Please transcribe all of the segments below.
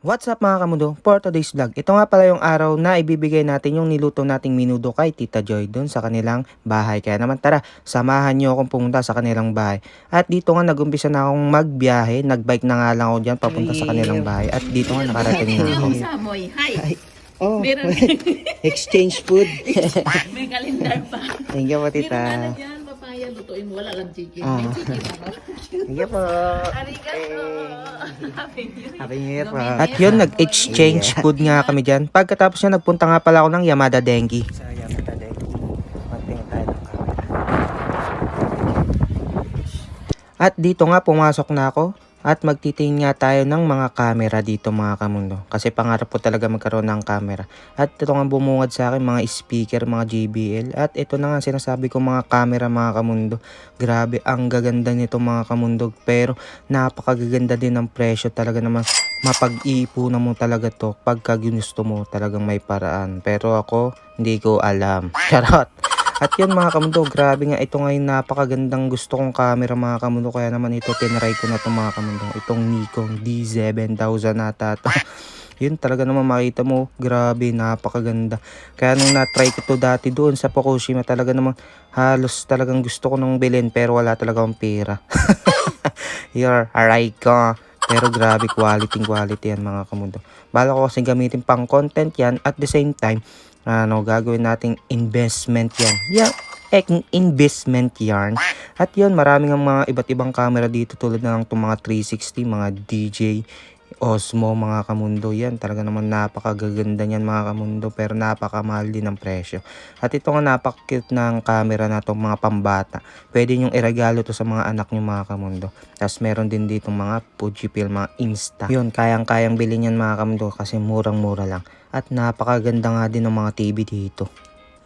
What's up mga kamundo? For today's vlog, ito nga pala yung araw na ibibigay natin yung niluto nating minudo kay Tita Joy doon sa kanilang bahay. Kaya naman tara, samahan nyo akong pumunta sa kanilang bahay. At dito nga nagumpisa na akong magbiyahe. Nagbike na nga lang ako dyan papunta sa kanilang bahay. At dito nga nakarating na ako. Samoy, hi! Oh, Meron exchange food. may kalendar pa. Thank you po Meron tita. na dyan, papaya, lutuin mo. Wala lang chicken. Ah. May chicken ako. Thank you po. Arigato! Happy New Year. Happy New Year po. At yun, nag-exchange food nga kami dyan. Pagkatapos niya, nagpunta nga pala ako ng Yamada Denki. Sa Yamada Denki, magtingin tayo ng camera. At dito nga, pumasok na ako. At magtitingin nga tayo ng mga camera dito mga kamundo. Kasi pangarap po talaga magkaroon ng camera. At ito nga bumungad sa akin mga speaker, mga JBL. At ito na nga sinasabi ko mga camera mga kamundo. Grabe ang gaganda nito mga kamundo. Pero napakagaganda din ng presyo. Talaga naman mapag-iipunan mo talaga to. Pagka ginusto mo talagang may paraan. Pero ako hindi ko alam. Charot! At yun mga kamundo, grabe nga ito ngayon napakagandang gusto kong camera mga kamundo. Kaya naman ito tinry ko na itong mga kamundo. Itong Nikon D7000 nata ito. Yun talaga naman makita mo, grabe napakaganda. Kaya nung na-try ko to dati doon sa Fukushima talaga naman halos talagang gusto ko nung bilhin pero wala talaga akong pera. Here, aray ko. Pero grabe quality yan mga kamundo. Bala ko kasi gamitin pang content yan at the same time gagawin nating investment yan. Investment yarn. At yun, maraming ang mga iba't ibang camera dito tulad na lang itong mga 360, mga DJ, Osmo, mga kamundo. Yan, talaga naman napakagaganda niyan mga kamundo pero napakamahal din ang presyo. At ito nga napaka-cute ng camera na itong mga pambata. Pwede nyong iregalo to sa mga anak nyo mga kamundo. Tapos meron din dito mga Fujifilm, mga Insta. Yun, kayang-kayang bilhin yan mga kamundo kasi murang-mura lang. At napakaganda nga din ng mga TV dito.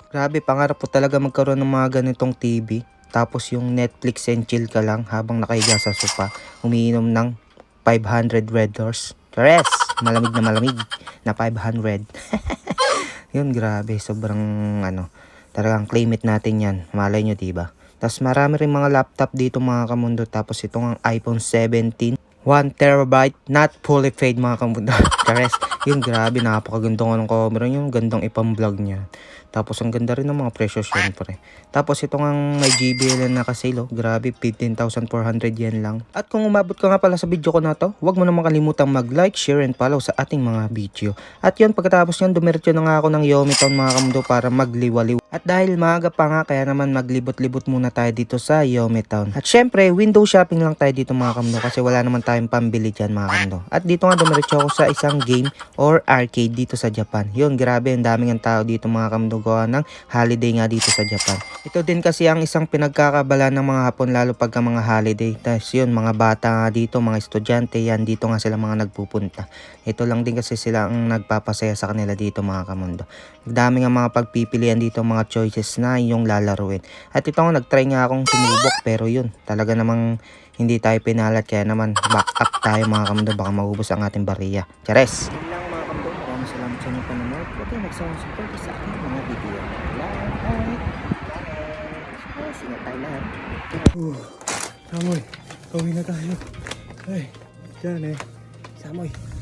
Grabe, pangarap po talaga magkaroon ng mga ganitong TV. Tapos yung Netflix and chill ka lang habang nakahiga sa sofa. Umiinom ng 500 Red Doors. Tres! Malamig na 500. Yun, grabe. Sobrang talagang claim it natin yan. Malay nyo, diba? Tapos marami rin mga laptop dito mga kamundo. Tapos itong ang iPhone 17. 1TB, not fully fade mga kamundo. Tres! Yun, grabe, napakaganda nga ng camera yung gandang ipang-vlog niya. Tapos ang ganda rin ng mga presyo syempre. Tapos ito nga may JBL na nakasale, grabe 15,400 yen lang. At kung umabot ka nga pala sa video ko na to, huwag mo naman kalimutang mag-like, share and follow sa ating mga video. At yun, pagkatapos yan, dumiretso na nga ako ng Yomitown mga kamundo para magliwaliw. At dahil maaga pa nga, kaya naman maglibot-libot muna tayo dito sa Yomitown. At syempre, window shopping lang tayo dito mga kamundo kasi wala naman tayong pambili dyan mga kamundo. At dito nga dumiretso ako sa isang game or arcade dito sa Japan. Yun, grabe, ang daming ang tao dito mga kamundo gawa ng holiday nga dito sa Japan. Ito din kasi ang isang pinagkakabala ng mga Hapon lalo pagka mga holiday. Tapos yun, mga bata nga dito, mga estudyante, yan dito nga sila mga nagpupunta. Ito lang din kasi sila ang nagpapasaya sa kanila dito mga kamundo. Dami nga mga pagpipilian dito, mga choices na yung lalaruin. At ito nga, nagtry nga akong sumubok pero yun, talaga namang hindi tayo pinalat kaya naman back up tayo mga kamundo, baka maubos ang ating bariya. Chares! Yun lang mga kamundo, maraming salamat sa inyong panonood. Huwag kayo magsawang-support sa aking mga video. Singat tayo lahat. Samoy, gawin na tayo. Ay, dyan eh. Samoy.